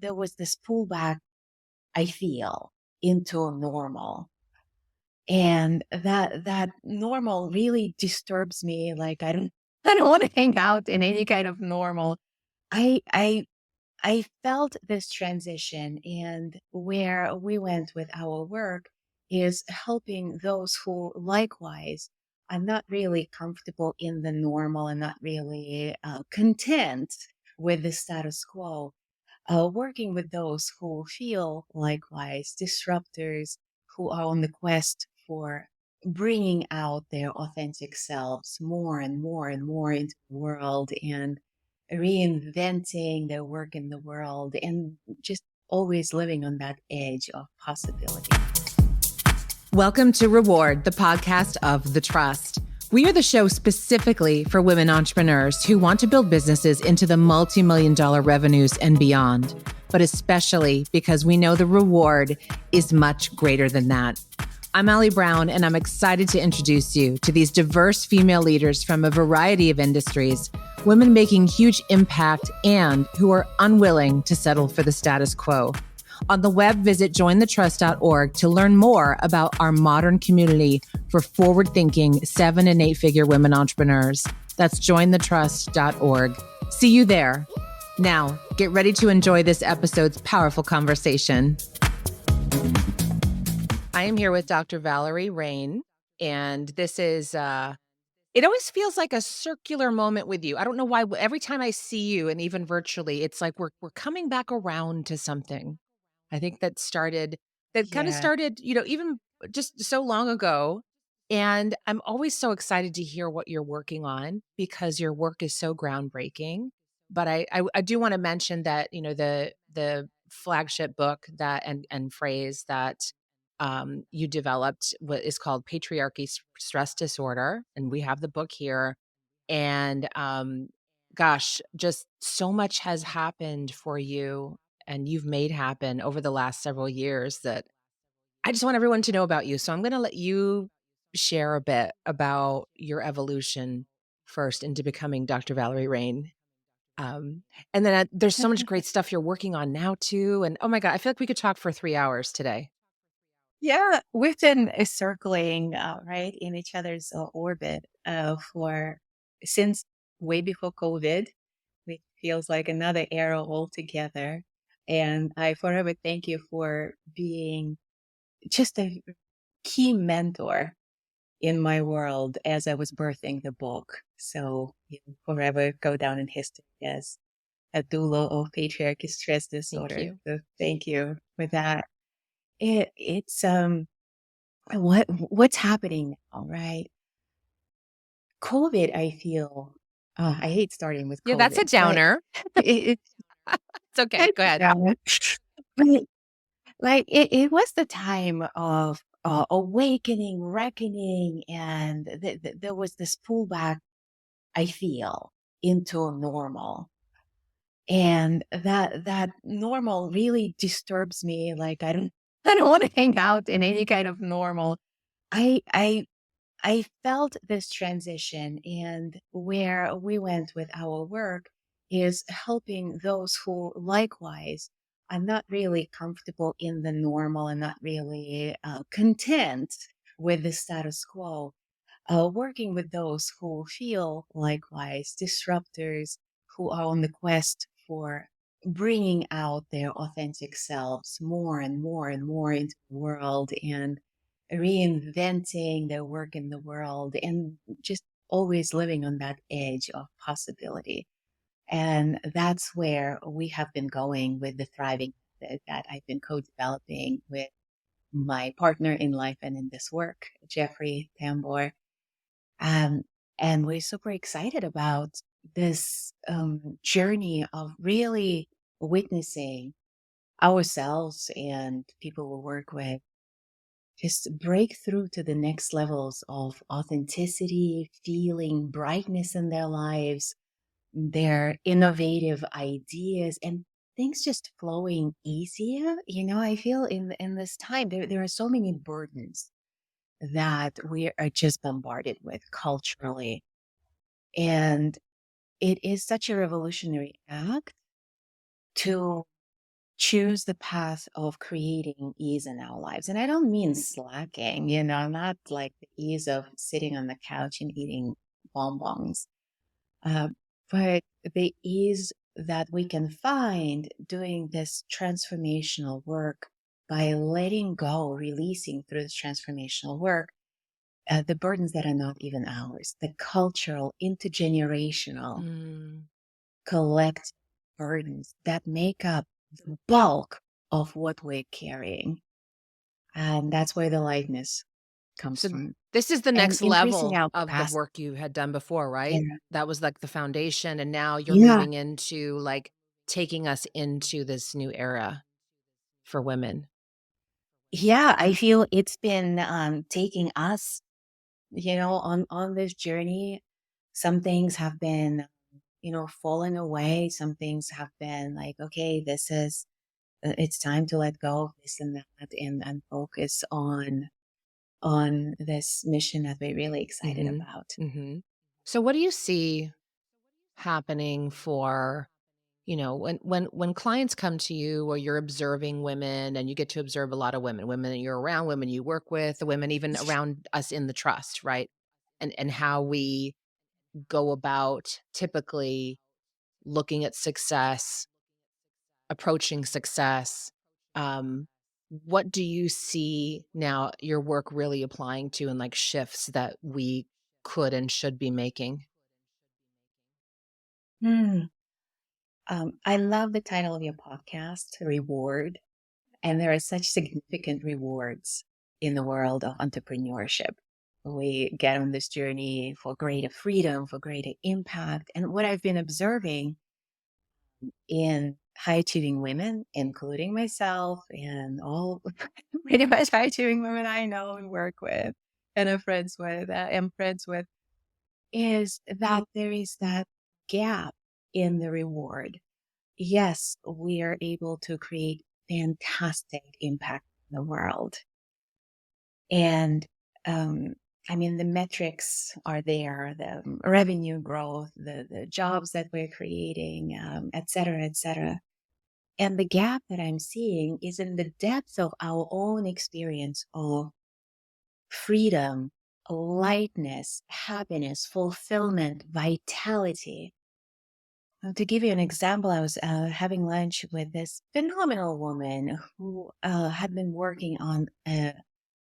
there was this pullback I feel into normal. And that normal really disturbs me. Like I don't want to hang out in any kind of normal. I I I felt this transition, and where we went with our work is helping those who likewise are not really comfortable in the normal and not really content with the status quo, working with those who feel likewise disruptors, who are on the quest for bringing out their authentic selves more and more and more into the world and reinventing their work in the world and just always living on that edge of possibility. Welcome to Reward, the podcast of The Trust. We are the show specifically for women entrepreneurs who want to build businesses into the multi-million-dollar revenues and beyond, but especially because we know the reward is much greater than that. I'm Allie Brown, and I'm excited to introduce you to these diverse female leaders from a variety of industries, women making huge impact and who are unwilling to settle for the status quo. On the web, visit jointhetrust.org to learn more about our modern community for forward-thinking 7- and 8-figure women entrepreneurs. That's jointhetrust.org. See you there. Now, get ready to enjoy this episode's powerful conversation. I am here with Dr. Valerie Rein, and this is, it always feels like a circular moment with you. I don't know why. Every time I see you, and even virtually, it's like we're coming back around to something. I think that kind of Yeah. started, even just so long ago. And I'm always so excited to hear what you're working on because your work is so groundbreaking. But I do want to mention that, the flagship book that and phrase that you developed is called Patriarchy Stress Disorder. And we have the book here. And gosh, just so much has happened for you and you've made happen over the last several years that I just want everyone to know about you. So I'm going to let you share a bit about your evolution first into becoming Dr. Valerie Rein. And then there's so much great stuff you're working on now too. And oh my God, I feel like we could talk for 3 hours today. Yeah, we've been circling right in each other's orbit for since way before COVID, which feels like another era altogether. And I forever thank you for being just a key mentor in my world as I was birthing the book. So you'll forever go down in history as a doula of patriarchy stress Thank disorder. you. So thank you for that. It's what's happening now, right? COVID, I feel. I hate starting with Yeah, that's a COVID, but downer. it's It's okay. kind Go of ahead. down. But like it was the time of awakening, reckoning, and there was this pullback I feel into normal. And that normal really disturbs me. Like I don't want to hang out in any kind of normal. I I I felt this transition, and where we went with our work is helping those who likewise are not really comfortable in the normal and not really content with the status quo, working with those who feel likewise disruptors, who are on the quest for bringing out their authentic selves more and more and more into the world and reinventing their work in the world and just always living on that edge of possibility. And that's where we have been going with the thriving method that I've been co-developing with my partner in life and in this work, Jeffrey Tambor. Um, and we're super excited about this journey of really witnessing ourselves and people we work with just break through to the next levels of authenticity, feeling brightness in their lives, their innovative ideas, and things just flowing easier. I feel in this time there are so many burdens that we are just bombarded with culturally. And it is such a revolutionary act to choose the path of creating ease in our lives. And I don't mean slacking, not like the ease of sitting on the couch and eating bonbons, uh, but the ease that we can find doing this transformational work by letting go, releasing through this transformational work, the burdens that are not even ours, the cultural, intergenerational, Mm. collective burdens that make up the bulk of what we're carrying. And that's where the lightness comes So from. this is the And next increasing level our of the capacity. work you had done before, right? Yeah. That was like the foundation, and now you're Yeah. moving into like taking us into this new era for women. Yeah. I feel it's been taking us, on this journey. Some things have been, falling away. Some things have been like, okay, it's time to let go of this and that and focus on this mission that we're really excited Mhm. about. Mhm. So what do you see happening for, when clients come to you or you're observing women and you get to observe a lot of women that you're around, women you work with, the women even around us in the trust, right? And how we go about typically looking at success, approaching success. Um, what do you see now your work really applying to and like shifts that we could and should be making? Hmm. I love the title of your podcast, Reward. And there are such significant rewards in the world of entrepreneurship. We get on this journey for greater freedom, for greater impact. And what I've been observing in high achieving women, including myself and all pretty much high achieving women I know and work with and am friends with, is that there is that gap in the reward. Yes, we are able to create fantastic impact in the world. And um, I mean, the metrics are there, the revenue growth, the jobs that we're creating, et cetera, et cetera. And the gap that I'm seeing is in the depth of our own experience of freedom, lightness, happiness, fulfillment, vitality. To give you an example, I was having lunch with this phenomenal woman who had been working on a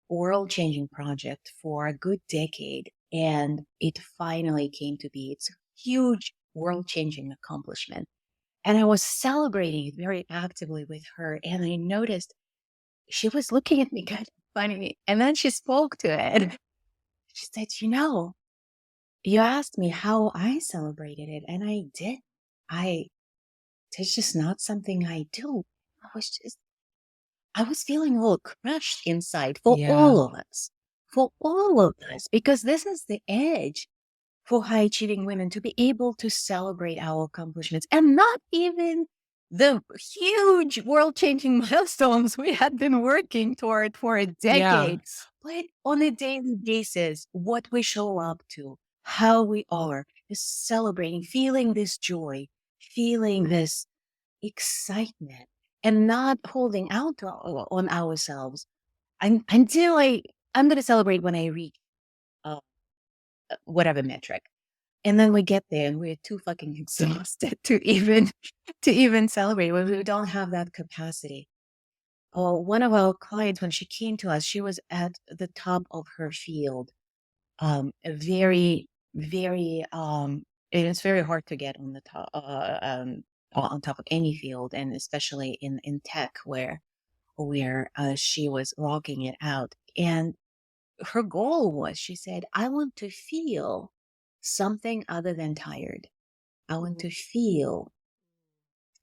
world changing project for a good decade. And it finally came to be its huge world changing accomplishment. And I was celebrating it very actively with her. And I noticed she was looking at me kind of funny. And then she spoke to it. She said, you asked me how I celebrated it. And I did. I It's just not something I do. I was feeling a little crushed inside Yeah. for all of us, because this is the edge for high achieving women to be able to celebrate our accomplishments and not even the huge world changing milestones we had been working toward for a Yeah. decade, but on a daily basis, what we show up to, how we are, is celebrating, feeling this joy, feeling this excitement, and not holding out on ourselves until I'm going to celebrate when I reach uh, whatever metric. And then we get there and we're too fucking exhausted to even celebrate when we don't have that capacity. Oh, one of our clients, when she came to us, she was at the top of her field. A very, very, and it's very hard to get on the top, on top of any field, and especially in tech, where she was rocking it out. And her goal was, she said, I want to feel something other than tired. I want to feel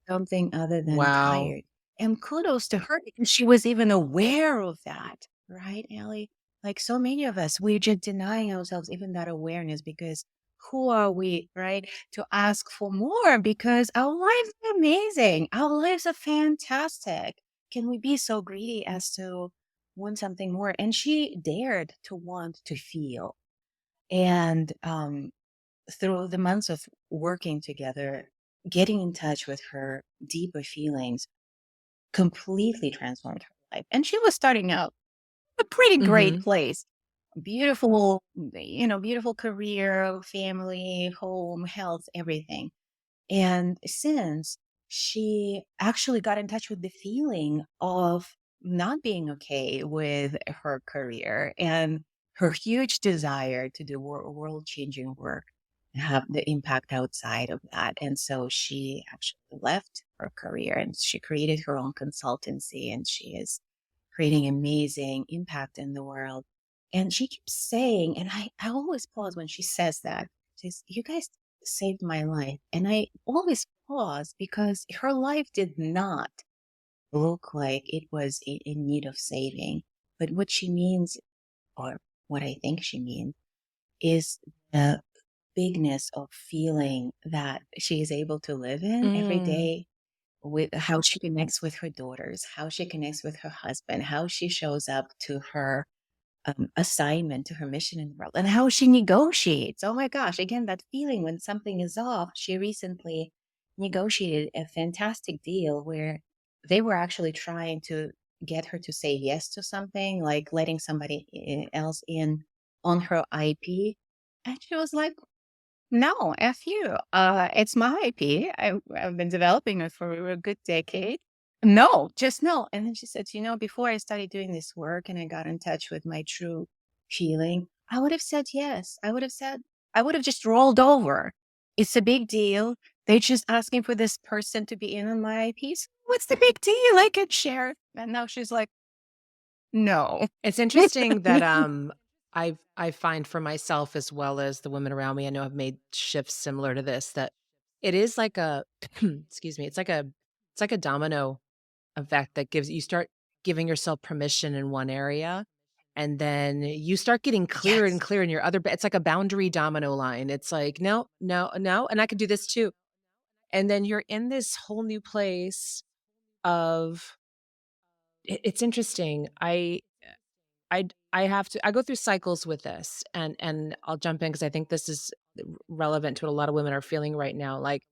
something other than Wow. tired. And kudos to her because she was even aware of that, right, Ellie? Like so many of us, we're just denying ourselves even that awareness because who are we, right, to ask for more? Because our lives are amazing. Our lives are fantastic. Can we be so greedy as to want something more? And she dared to want to feel. And through the months of working together, getting in touch with her deeper feelings, completely transformed her life. And she was starting out a pretty great Mhm. place. Beautiful, beautiful career, family, home, health, everything. And since she actually got in touch with the feeling of not being okay with her career and her huge desire to do world changing work and have the impact outside of that. And so she actually left her career and she created her own consultancy and she is creating amazing impact in the world. And she keeps saying, and I always pause when she says that. She says, "You guys saved my life." And I always pause because her life did not look like it was in need of saving. But what she means, or what I think she means, is the bigness of feeling that she is able to live in every Mm. day, with how she connects with her daughters, how she connects with her husband, how she shows up to her assignment, to her mission in the world, and how she negotiates. Oh my gosh, again, that feeling when something is off. She recently negotiated a fantastic deal where they were actually trying to get her to say yes to something, like letting somebody else in on her IP. And she was like, no, F you. It's my IP. Have been developing it for a good decade. No, just no. And then she said, before I started doing this work and I got in touch with my true feeling, I would have said yes. I would have just rolled over. It's a big deal. They're just asking for this person to be in on my IPs. What's the big deal? I can share. And now she's like, no. It's interesting that, I find for myself as well as the women around me, I know have made shifts similar to this, that it is like a excuse me, it's like a domino effect that gives you start giving yourself permission in one area, and then you start getting clearer and Yes. clearer in your other it's like a boundary domino line. It's like, "No, no, no, and I can do this too." And then you're in this whole new place of it's interesting. I have to I go through cycles with this, and I'll jump in because I think this is relevant to what a lot of women are feeling right now. Like,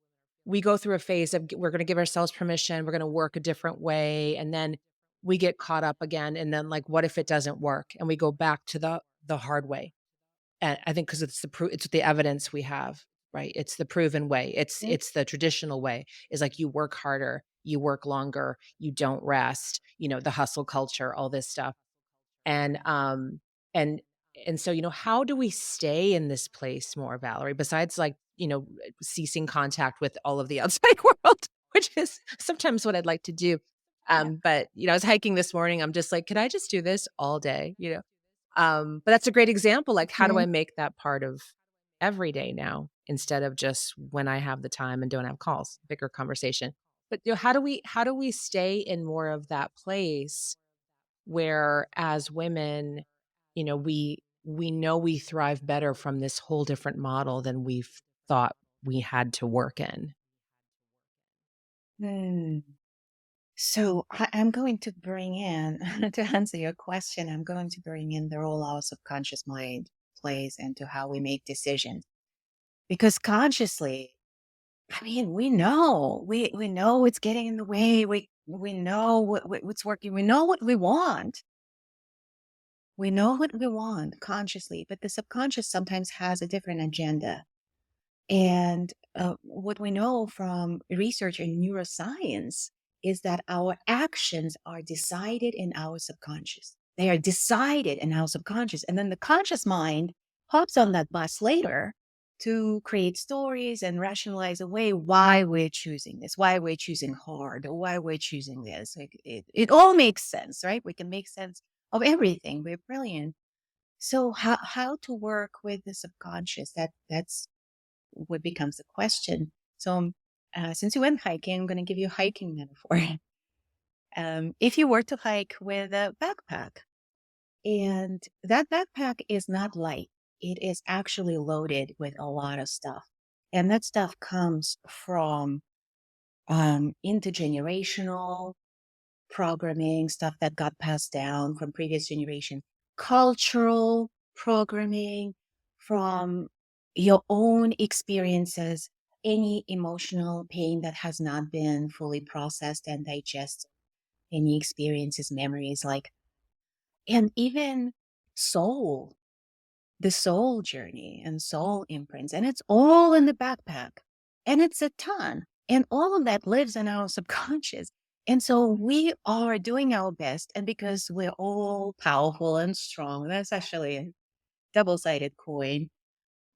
we go through a phase of we're gonna give ourselves permission, we're gonna work a different way, and then we get caught up again, and then, like, what if it doesn't work? And we go back to the hard way. And I think because it's the evidence we have, right? It's the proven way. It's the traditional way, is like you work harder, you work longer, you don't rest, the hustle culture, all this stuff. And, and so, how do we stay in this place more, Valerie, besides like, ceasing contact with all of the outside world, which is sometimes what I'd like to do. Yeah. But, I was hiking this morning. I'm just like, could I just do this all day? But that's a great example. Like, how do I Mhm. make that part of every day now instead of just when I have the time and don't have calls, bigger conversation. But how do we stay in more of that place where as women, we know we thrive better from this whole different model than we've thought we had to work in. Hmm. So I'm going to bring in, to answer your question, I'm going to bring in the role our subconscious mind plays into how we make decisions. Because consciously, I mean, we know it's getting in the way. We know what's working. We know what we want. We know what we want consciously, but the subconscious sometimes has a different agenda. And what we know from research in neuroscience is that our actions are decided in our subconscious. They are decided in our subconscious. And then the conscious mind hops on that bus later to create stories and rationalize away why we're choosing this, why we're choosing hard, or why we're choosing this. Like it all makes sense, right? We can make sense of everything. We're brilliant. So how to work with the subconscious? That's what becomes the question. So, since you went hiking, I'm going to give you a hiking metaphor. If you were to hike with a backpack, and that backpack is not light, it is actually loaded with a lot of stuff. And that stuff comes from intergenerational programming, stuff that got passed down from previous generation, cultural programming from your own experiences, any emotional pain that has not been fully processed and digested. any experiences, memories, like, and even soul, the soul journey and soul imprints. And it's all in the backpack. And it's a ton. And all of that lives in our subconscious. And so we are doing our best. And because we're all powerful and strong, that's actually a double sided coin.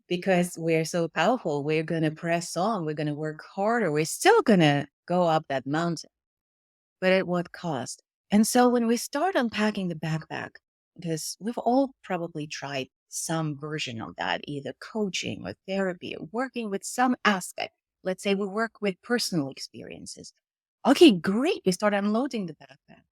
Because we're so powerful, we're going to press on, we're going to work harder, we're still going to go up that mountain, but at what cost? And so when we start unpacking the backpack, because we've all probably tried some version of that, either coaching or therapy or working with some aspect. Let's say we work with personal experiences. Okay, great. We start unloading the backpack.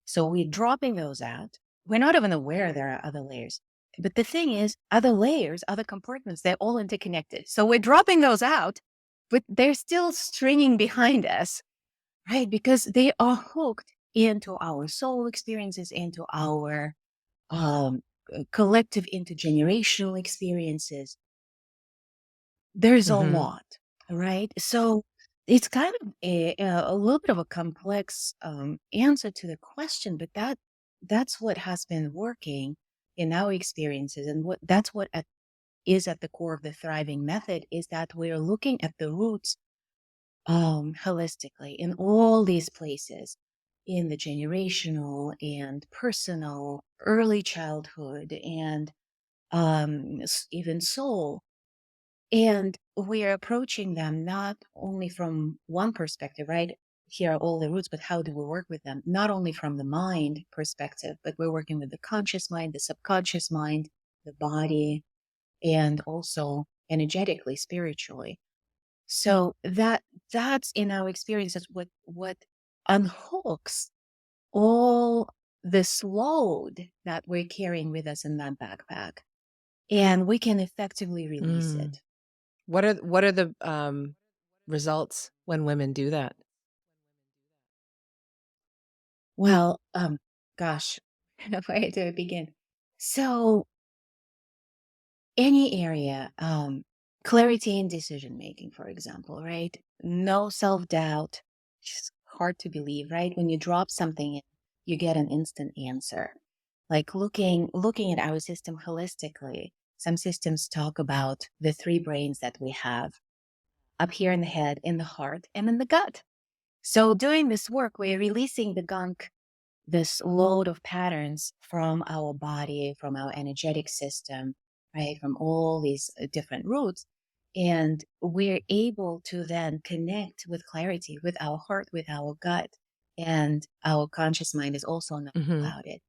So we're dropping those out. We're not even aware there are other layers. But the thing is, other layers, other compartments, they're all interconnected. So we're dropping those out, but they're still stringing behind us, right? Because they are hooked into our soul experiences, into our um, collective intergenerational experiences. There's a Mhm. lot, right? So it's kind of a little bit of a complex answer to the question, but that's what has been working in our experiences, and what that's what is at the core of the thriving method is that we're looking at the roots holistically in all these places, in the generational and personal, early childhood, and even soul. And we are approaching them not only from one perspective, right? Here are all the roots, but how do we work with them? Not only from the mind perspective, but we're working with the conscious mind, the subconscious mind, the body, and also energetically, spiritually. So that's in our experiences what unhooks all this load that we're carrying with us in that backpack, and we can effectively release Mm. it. What are the, results when women do that? Well, gosh, where do I begin? So any area, clarity in decision making, for example, right? No self doubt. Just hard to believe, right? When you drop something in, you get an instant answer. Like looking at our system holistically. Some systems talk about the three brains that we have up here in the head, in the heart, and in the gut. So doing this work, we're releasing the gunk, this load of patterns from our body, from our energetic system, right? From all these different roots. And we're able to then connect with clarity, with our heart, with our gut. And our conscious mind is also not Mhm. clouded.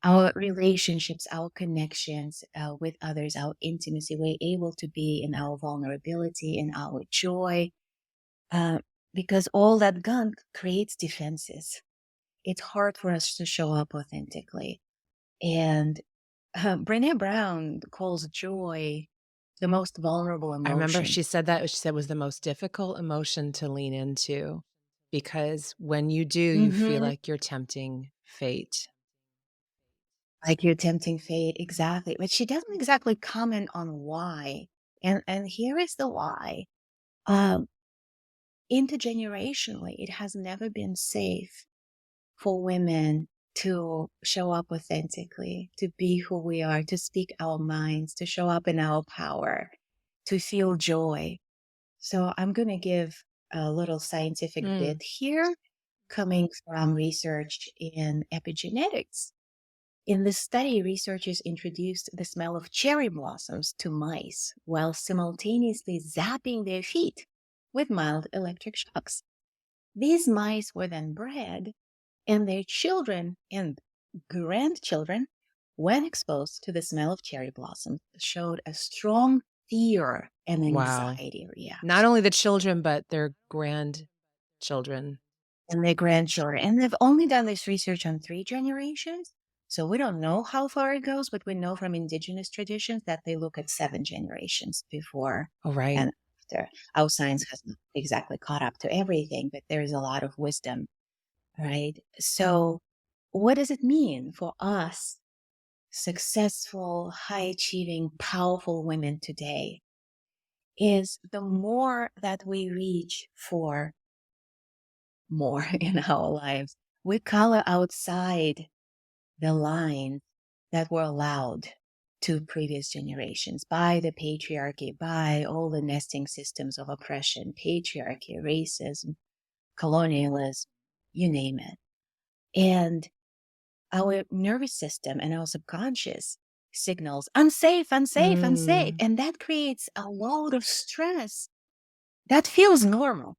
Our relationships, our connections with others, our intimacy, we're able to be in our vulnerability, in our joy, uh, because all that gunk creates defenses. It's hard for us to show up authentically. And Brene Brown calls joy the most vulnerable I remember emotion. she said that, she said it was the most difficult emotion to lean into because when you do, you feel Hmm. like you're tempting fate. Like you're tempting fate, exactly. But she doesn't exactly comment on why. And here is the why. Um, Intergenerationally, it has never been safe for women to show up authentically, to be who we are, to speak our minds, to show up in our power, to feel joy. So I'm going to give a little scientific bit Mm. here coming from research in epigenetics. In this study, researchers introduced the smell of cherry blossoms to mice while simultaneously zapping their feet with mild electric shocks. These mice were then bred, and their children and grandchildren, when exposed to the smell of cherry blossoms, showed a strong fear and Wow. anxiety Not reaction. only the children, but their grandchildren. And their grandchildren. And they've only done this research on three generations. So we don't know how far it goes, but we know from indigenous traditions that they look at seven generations before Oh, right. and after. Our science hasn't exactly caught up to everything, but there is a lot of wisdom, right? So, what does it mean for us, successful, high achieving, powerful women today? Is the more that we reach for more in our lives, We color outside the lines that were allowed to previous generations by the patriarchy, by all the nesting systems of oppression, patriarchy, racism, colonialism, you name it. And our nervous system and our subconscious signals unsafe, unsafe, unsafe. Mm, And that creates a load of stress that feels normal.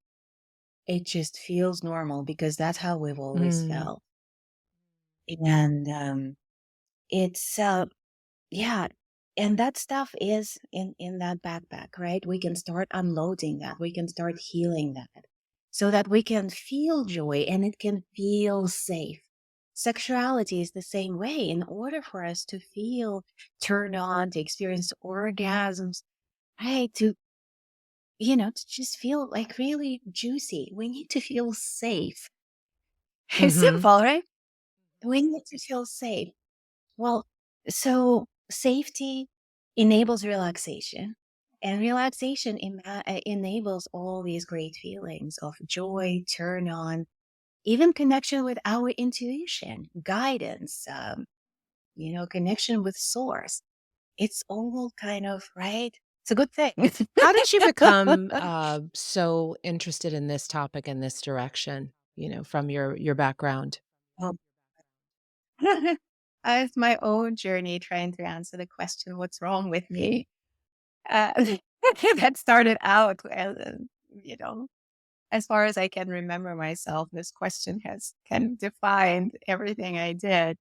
It just feels normal because that's how we've always mm, felt. And it's yeah, and that stuff is in that backpack, right? We can start unloading that. We can start healing that so that we can feel joy and it can feel safe. Sexuality is the same way. In order for us to feel turned on, to experience orgasms, right? To just feel like really juicy. We need to feel safe. It's mhm, simple, right? We need to feel safe. Well, so safety enables relaxation, and relaxation enables all these great feelings of joy, turn on, even connection with our intuition, guidance, connection with source. It's all kind of right. It's a good thing. how did you become, so interested in this topic and this direction, from your background? Well, it's my own journey trying to answer the question, what's wrong with me? Uh, that started out as, you know, as far as I can remember myself, this question has kind of defined everything I did.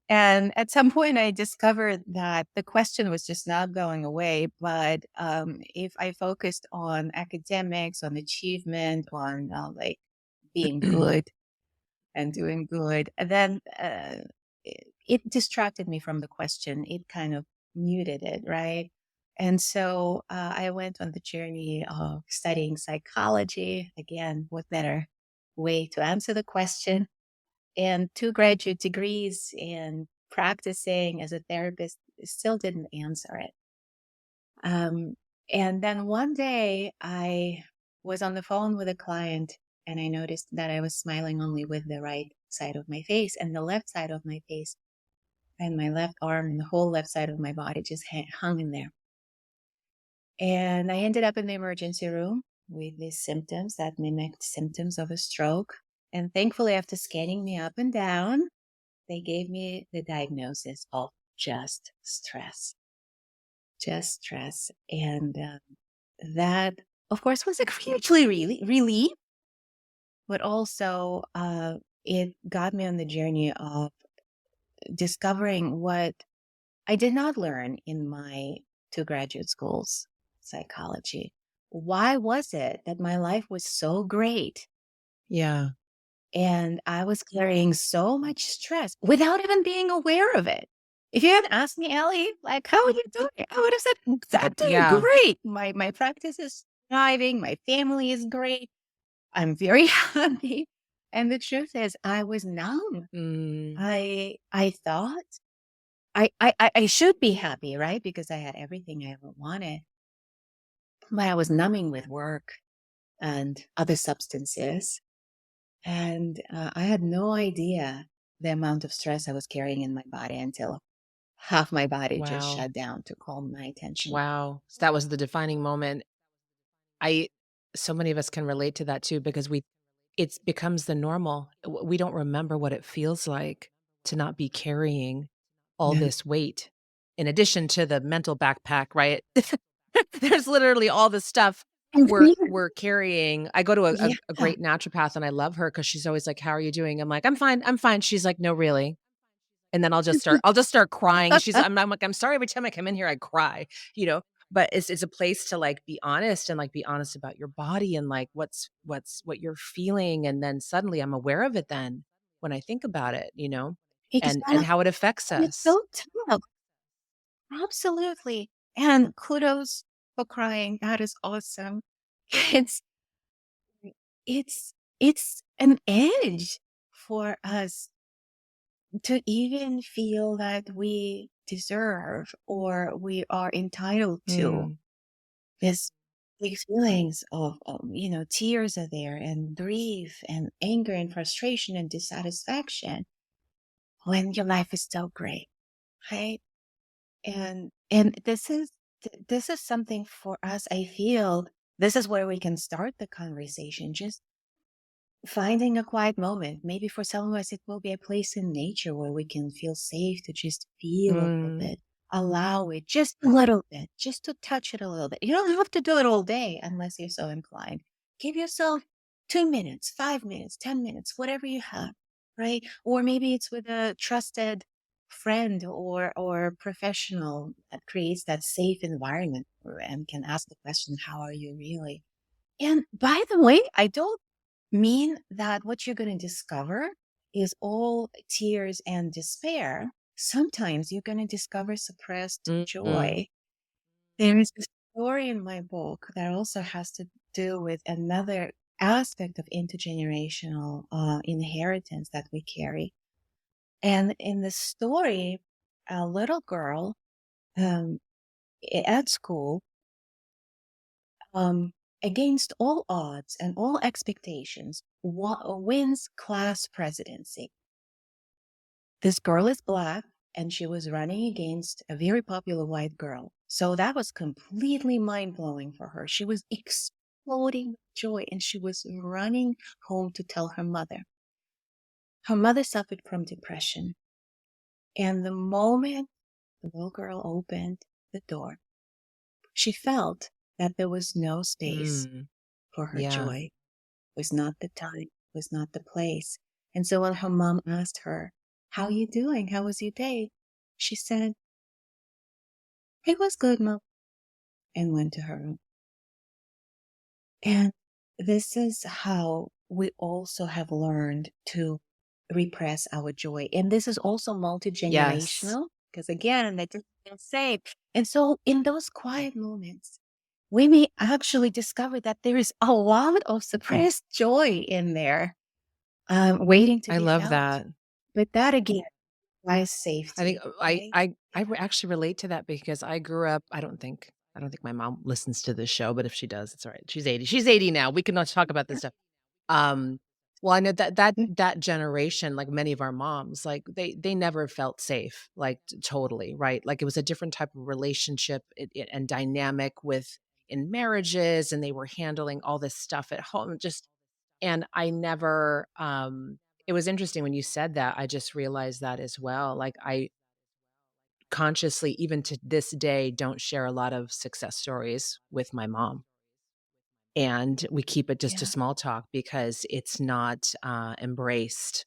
And at some point, I discovered that the question was just not going away. But if I focused on academics, on achievement, on like being good and doing good, and then it distracted me from the question. It kind of muted it, right? And so I went on the journey of studying psychology. Again, what better way to answer the question? And 2 graduate degrees and practicing as a therapist still didn't answer it. Um, and then one day I was on the phone with a client and I noticed that I was smiling only with the right side of my face, and the left side of my face and my left arm and the whole left side of my body just hung in there. And I ended up in the emergency room with these symptoms that mimicked symptoms of a stroke. And thankfully, after scanning me up and down, they gave me the diagnosis of just stress, just stress. And that, of course, was a hugely relief, but also it got me on the journey of discovering what I did not learn in my 2 graduate schools, psychology. Why was it that my life was so great Yeah. and I was carrying so much stress without even being aware of it? If you had asked me, Ellie, like, how are you doing? I would have said, I'm doing Yeah. great. My practice is thriving. My family is great. I'm very happy. And the truth is, I was numb. Mm, I thought I should be happy, right? Because I had everything I ever wanted, but I was numbing with work and other substances, and I had no idea the amount of stress I was carrying in my body until half my body just wow. shut down to calm my attention. Wow. So that was the defining moment. I so many of us can relate to that too because it becomes the normal. We don't remember what it feels like to not be carrying all Yeah. this weight in addition to the mental backpack, right? There's literally all the stuff And we're carrying. I go to yeah. a great naturopath and I love her because she's always like, "How are you doing?" I'm like, "I'm fine, I'm fine." She's like, "No, really." And then I'll just start crying, and I'm like, "I'm sorry, every time I come in here, I cry," you know? But it's a place to, like, be honest and, like, be honest about your body and, like, what you're feeling, and then suddenly I'm aware of it then when I think about it, and Exactly. how it affects And it's us. so tough. Absolutely. And kudos for crying. That is awesome. It's it's an edge for us to even feel that we deserve or we are entitled to Mm, this. These feelings of, tears are there, and grief, and anger, and frustration, and dissatisfaction when your life is so great, right? And this is something for us. I feel this is where we can start the conversation. Just finding a quiet moment. Maybe for some of us, it will be a place in nature where we can feel safe to just feel a little Mm, bit, allow it just a little bit, just to touch it a little bit. You don't have to do it all day unless you're so inclined. Give yourself 2 minutes, 5 minutes, 10 minutes, whatever you have, right? Or maybe it's with a trusted friend or professional that creates that safe environment and can ask the question, how are you really? And by the way, I don't mean that what you're going to discover is all tears and despair. Sometimes you're going to discover suppressed mm. joy. There is a story in my book that also has to do with another aspect of intergenerational inheritance that we carry. And in the story, a little girl um, at school, um, against all odds and all expectations, wins class presidency. This girl is Black, and she was running against a very popular white girl. So that was completely mind blowing for her. She was exploding with joy, and she was running home to tell her mother. Her mother suffered from depression. And the moment the little girl opened the door, she felt that there was no space Mm, for her yeah. joy. Was not the time, was not the place. And so when her mom asked her, "How you doing? How was your day?" She said, "It was good, Mom," and went to her room. And this is how we also have learned to repress our joy. And this is also Yes. multi-generational, because again, that just feels safe. And so in those quiet moments, we may actually discover that there is a lot of suppressed joy in there, waiting to I be love felt. that. But that again requires I think safety, I right? I I re actually relate to that because I grew up I don't think my mom listens to this show, but if she does, it's all right. She's 80. She's 80 now. We can not talk about this Yeah. stuff. Um, well, I know that Mm. that generation, like many of our moms, like they never felt safe, like totally, right? Like it was a different type of relationship and dynamic with in marriages, and they were handling all this stuff at home. Just and I never. It was interesting when you said that. I just realized that as well. Like I consciously, even to this day, don't share a lot of success stories with my mom. And we keep it just to Yeah. small talk because it's not embraced,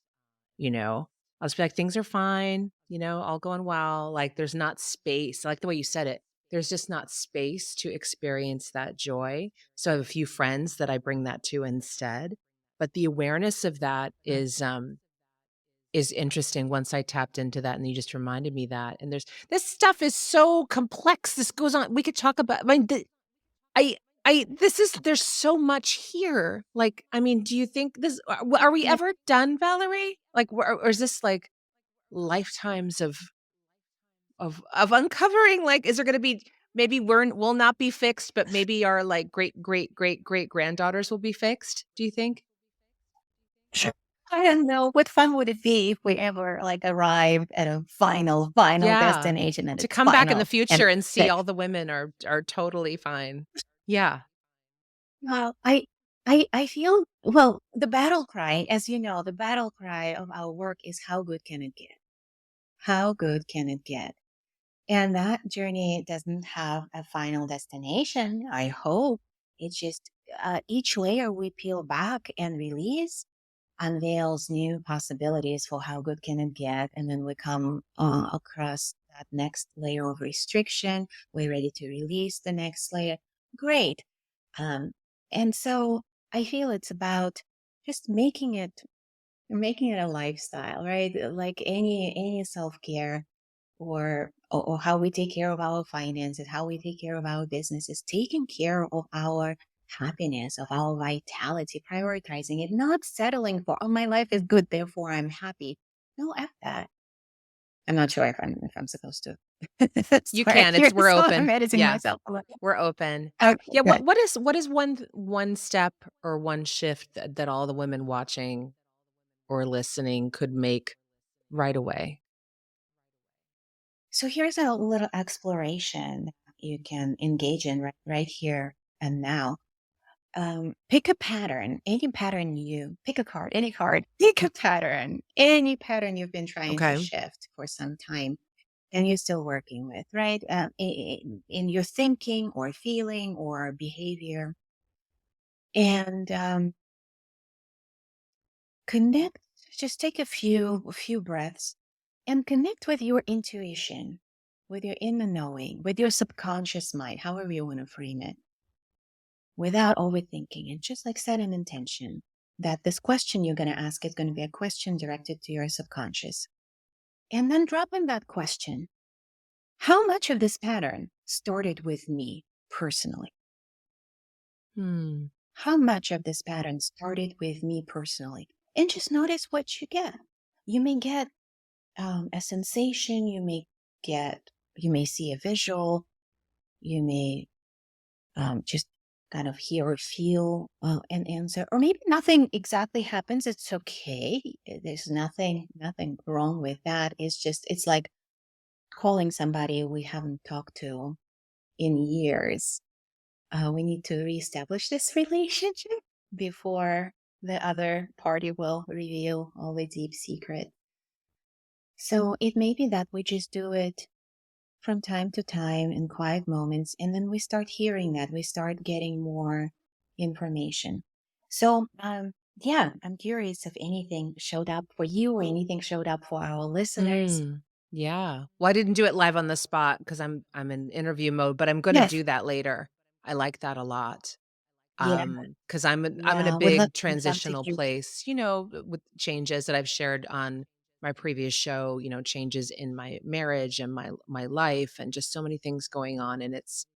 you know. I'll just be like, things are fine, all going well. Like there's not space. I like the way you said it. There's just not space to experience that joy. So I have a few friends that I bring that to instead. But the awareness of that Right. is interesting once I tapped into that, and you just reminded me that, and there's this stuff is so complex, this goes on we could talk about I mean, the I this is there's so much here, like, I mean, do you think this are we Yeah. ever done, Valerie? Like, or is this, like, lifetimes of uncovering, like, is there gonna be maybe we'll not be fixed, but maybe our, like, great, great, great, great granddaughters will be fixed, do you think? Sure. I don't know. What fun would it be if we ever like arrived at a final Yeah. destination and To it's come back in the final and future and see that all the women are totally fine. Yeah. well, I feel well, the battle cry, as you know, the battle cry of our work is how good can it get? How good can it get? And that journey doesn't have a final destination, I hope. It's just each layer we peel back and release unveils new possibilities for how good can it get. And then we come across that next layer of restriction. We're ready to release the next layer. Great. Um, and so I feel it's about just making it a lifestyle, right? Like any self-care or how we take care of our finances, how we take care of our businesses, taking care of our happiness, of our vitality, prioritizing it, not settling for, oh, my life is good, therefore I'm happy. No, F that. I'm not sure if I'm supposed to. You Sorry, can, you're we're so open. embarrassing Yeah, myself a little. we're open. Okay, Yeah, good. what is one step or one shift that all the women watching or listening could make right away? So here's a little exploration you can engage in right here and now. Pick a pattern, any pattern you pick a card, any card, pick a pattern, any pattern you've been trying to Okay. shift for some time and you're still working with, right? In your thinking or feeling or behavior. And connect, just take a few breaths and connect with your intuition, with your inner knowing, with your subconscious mind, however you want to frame it, without overthinking and just like set an intention that this question you're going to ask is going to be a question directed to your subconscious. And then drop in that question. How much of this pattern started with me personally? Hmm. How much of this pattern started with me personally? And just notice what you get. You may get a sensation, you may see a visual, you may just kind of hear or feel an answer, or maybe nothing exactly happens. It's okay. There's nothing wrong with that. It's like calling somebody we haven't talked to in years. We need to reestablish this relationship before the other party will reveal all the deep secret. So it may be that we just do it from time to time in quiet moments, and then we start hearing that, we start getting more information. So, yeah, I'm curious if anything showed up for you or anything showed up for our listeners. Mm. Yeah. Well, I didn't do it live on the spot because I'm in interview mode, but I'm gonna Yes. do that later. I like that a lot. Yeah. Because I'm in a Yeah. big We'd love to transitional hear. place, with changes that I've shared on my previous show, changes in my marriage and my life and just so many things going on. And it's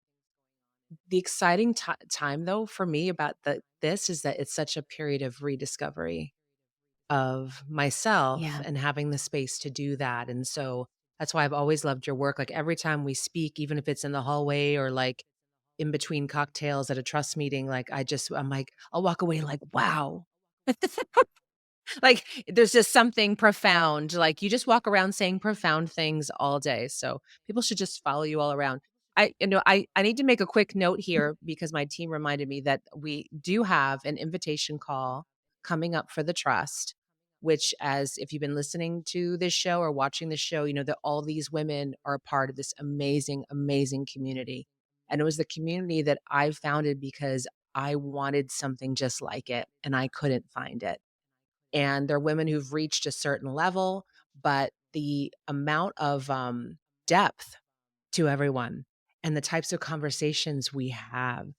the exciting time though for me about this is that it's such a period of rediscovery of myself Yeah. and having the space to do that. And so that's why I've always loved your work. Like every time we speak, even if it's in the hallway or like in between cocktails at a trust meeting, like I'm like, I'll walk away like, wow. Like there's just something Yeah. profound. Like you just walk around saying profound things all day. So people should just follow you all around. I need to make a quick note here because my team reminded me that we do have an invitation call coming up for the trust, which as if you've been listening to this show or watching this show, you know that all these women are a part of this amazing, amazing community. And it was the community that I founded because I wanted something just like it and I couldn't find it. And they're women who've reached a certain level, but the amount of depth to everyone and the types of conversations we have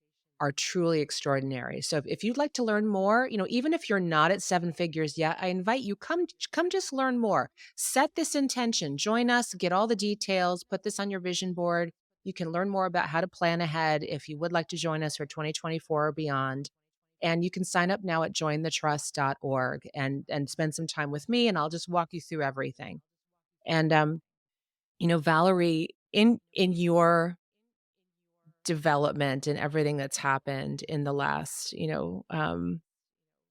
are truly extraordinary. So if you'd like to learn more, even if you're not at seven figures yet, I invite you come just learn more. Set this intention, join us, get all the details, put this on your vision board. You can learn more about how to plan ahead if you would like to join us for 2024 or beyond. And you can sign up now at jointhetrust.org and spend some time with me and I'll just walk you through everything. And Valerie, in your development and everything that's happened in the last,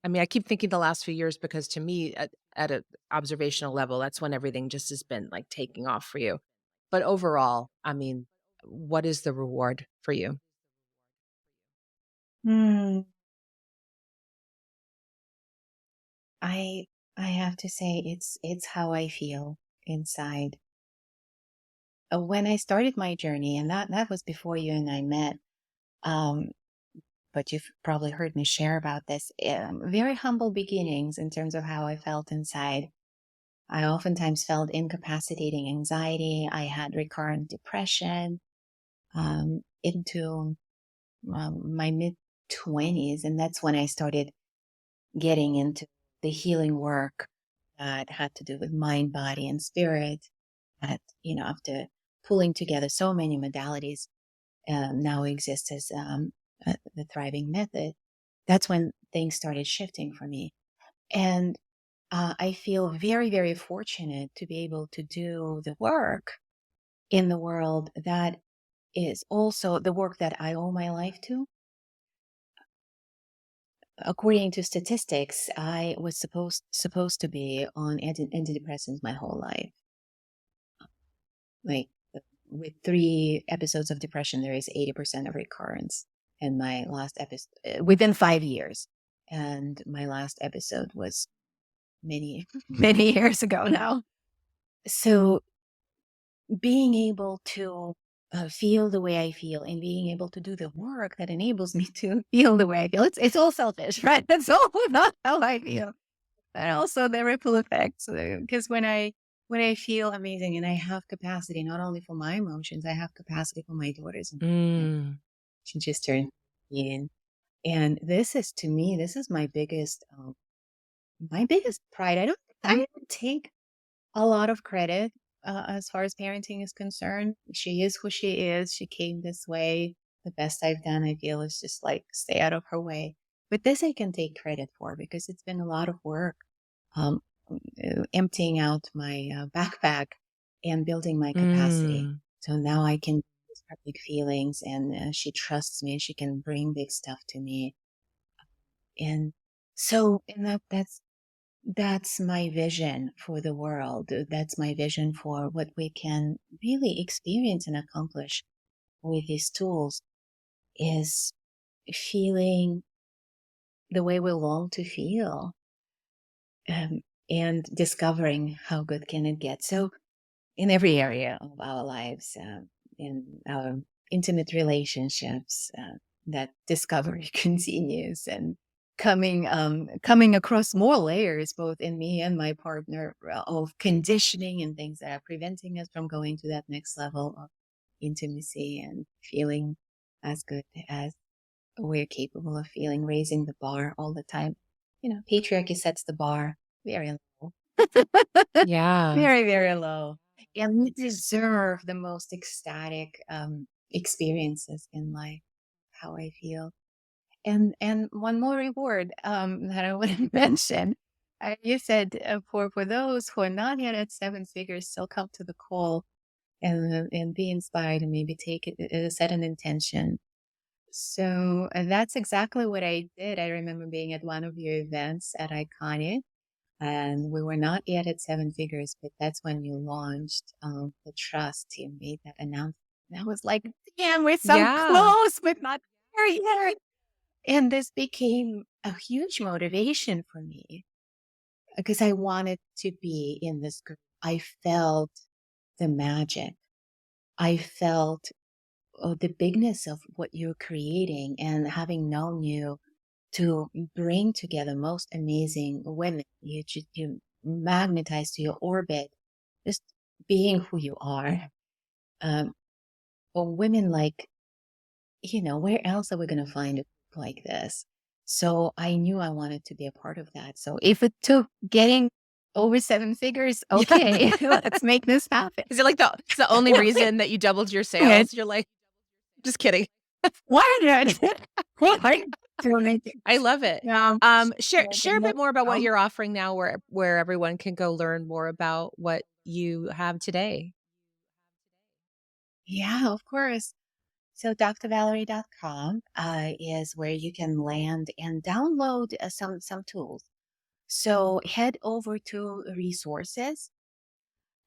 I mean, I keep thinking the last few years because to me at an observational level, that's when everything just has been like taking off for you. But overall, I mean, what is the reward for you? Hmm. I I have to say it's how I feel inside. When I started my journey, and that was before you and I met, um, but you've probably heard me share about this. Very humble beginnings in terms of how I felt inside. I oftentimes felt incapacitating anxiety. I had recurrent depression into my mid 20s. And that's when I started getting into the healing work that had to do with mind, body, and spirit. That, after pulling together so many modalities, now exists as the thriving method. That's when things started shifting for me. And I feel very, very fortunate to be able to do the work in the world that is also the work that I owe my life to. According to statistics, I was supposed to be on antidepressants my whole life. Like with 3 episodes of depression, there is 80% of recurrence. And my last episode within 5 years, and my last episode was many many years ago now. So being able to feel the way I feel and being able to do the work that enables me to feel the way I feel. It's all selfish, right? That's all not how I feel. But also the ripple effects. Because when I feel amazing and I have capacity not only for my emotions, I have capacity for my daughters. And Mm. she just turned 18. And this is to me, this is my biggest pride. I don't take a lot of credit as far as parenting is concerned. She is who she is. She came this way. The best I've done, I feel, is just like stay out of her way. But this I can take credit for because it's been a lot of work, um, emptying out my backpack and building my capacity. Mm. So now I can use her big feelings, and she trusts me. She can bring big stuff to me, and that's my vision for the world. That's my vision for what we can really experience and accomplish with these tools is feeling the way we long to feel, um, and discovering how good can it get. So in every area of our lives, in our intimate relationships, that discovery continues and coming across more layers, both in me and my partner, of conditioning and things that are preventing us from going to that next level of intimacy and feeling as good as we're capable of feeling, raising the bar all the time. Patriarchy sets the bar very low. Yeah. Very, very low. And we deserve the most ecstatic experiences in life, how I feel. And one more reward that I want to mention. You said for those who are not yet at 7 figures, still come to the call and be inspired and maybe take it, set an intention. So that's exactly what I did. I remember being at one of your events at Iconic, and we were not yet at 7 figures, but that's when you launched the trust. You made that announcement. And I was like, damn, we're so Yeah. close, but not there yet. And this became a huge motivation for me because I wanted to be in this group. I felt the magic. I felt the bigness of what you're creating, and having known you to bring together most amazing women. You magnetize to your orbit, just being who you are. Um, or women like, where else are we going to find a group like this? So I knew I wanted to be a part of that. So if it took getting over 7 figures, Yeah. okay, let's make this happen. Is it like it's the only reason that you doubled your Good. sales? You're like, just kidding. Why not? Why don't I love it. Um, Share a bit more about what you're offering now where everyone can go learn more about what you have today. yeah, of course. So drvalerie.com is where you can land and download some tools. So head over to resources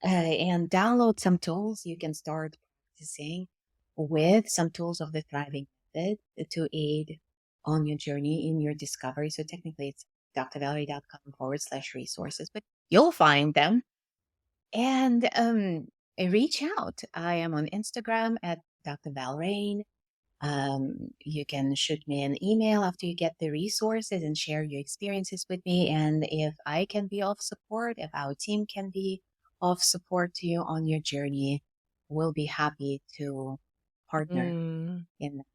and download some tools. You can start practicing with some tools of the thriving method to aid on your journey in your discovery. So technically it's drvalerie.com/resources, but you'll find them. And reach out. I am on Instagram at Dr. Val Rein. You can shoot me an email after you get the resources and share your experiences with me. And if I can be of support, if our team can be of support to you on your journey, we'll be happy to partner Mm. in that.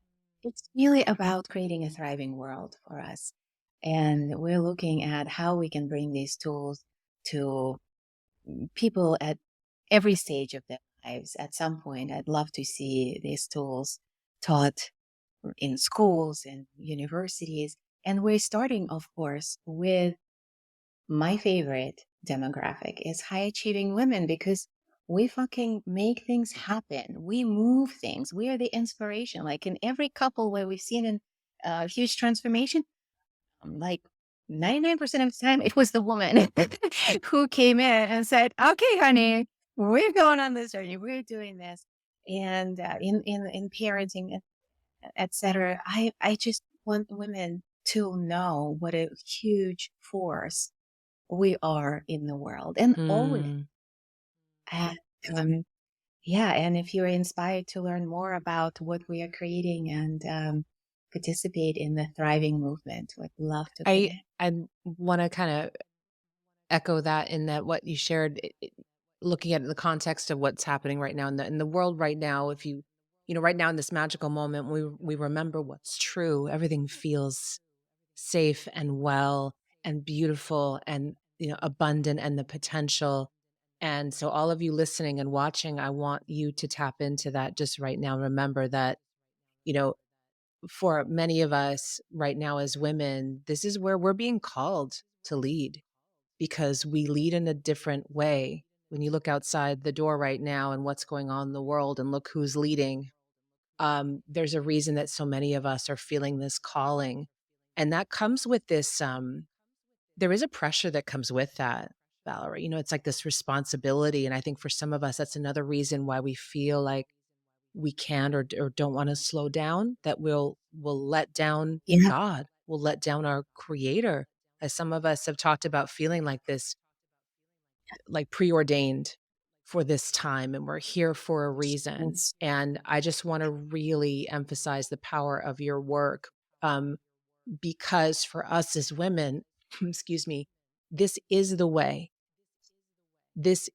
It's really about creating a thriving world for us. And we're looking at how we can bring these tools to people at every stage of their lives. At some point, I'd love to see these tools taught in schools and universities. And we're starting, of course, with my favorite demographic is high achieving women, because We fucking make things happen. We move things. We are the inspiration. Like in every couple where we've seen a huge transformation, like 99% of the time, it was the woman who came in and said, "Okay, honey, we're going on this journey. We're doing this." And in parenting, etc. I just want women to know what a huge force we are in the world and always. Mm. And, yeah, and if you're inspired to learn more about what we are creating and participate in the thriving movement, would love to I connect. I want to kind of echo that in that what you shared, looking at the context of what's happening right now in the world right now. If you know, right now in this magical moment, we remember what's true. Everything feels safe and well and beautiful and abundant and the potential. And so all of you listening and watching, I want you to tap into that just right now. Remember that, you know, for many of us right now as women, this is where we're being called to lead because we lead in a different way. When you look outside the door right now and what's going on in the world and look who's leading, there's a reason that so many of us are feeling this calling. And that comes with this, there is a pressure that comes with that, Valerie. It's like this responsibility. And I think for some of us, that's another reason why we feel like we can't or don't want to slow down, that we'll let down Yeah, God, we'll let down our creator. As some of us have talked about feeling like this, like preordained for this time and we're here for a reason. yes, And I just want to really emphasize the power of your work, because for us as women, excuse me, this is the way. This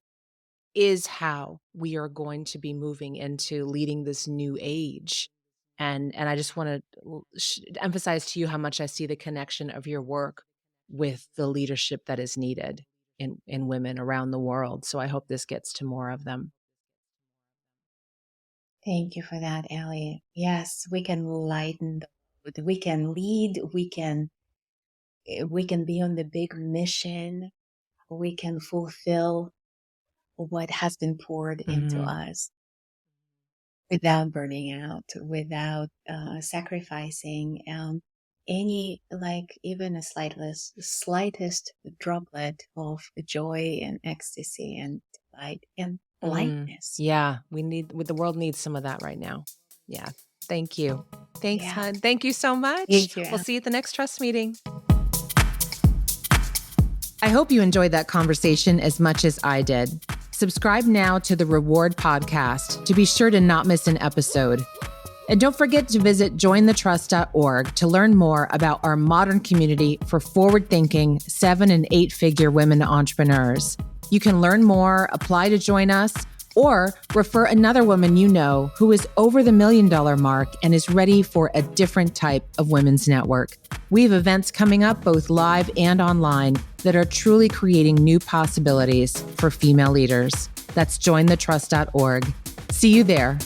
is how we are going to be moving into leading this new age. And I just want to emphasize to you how much I see the connection of your work with the leadership that is needed in women around the world. So I hope this gets to more of them. thank you for that, Ellie. Yes, we can lighten the load. We can lead. We can be on the big mission. We can fulfill what has been poured into Mhm. us without burning out, without sacrificing any, like even a slightest droplet of joy and ecstasy and delight and lightness. Yeah, the world needs some of that right now. Yeah. Thank you. Thanks, Yeah. hon. Thank you so much. Thank you, We'll Al. see you at the next trust meeting. I hope you enjoyed that conversation as much as I did. Subscribe now to the Reward Podcast to be sure to not miss an episode. And don't forget to visit jointhetrust.org to learn more about our modern community for forward-thinking 7- and 8-figure women entrepreneurs. You can learn more, apply to join us, or refer another woman you know who is over the $1 million mark and is ready for a different type of women's network. We have events coming up both live and online that are truly creating new possibilities for female leaders. That's jointhetrust.org. See you there.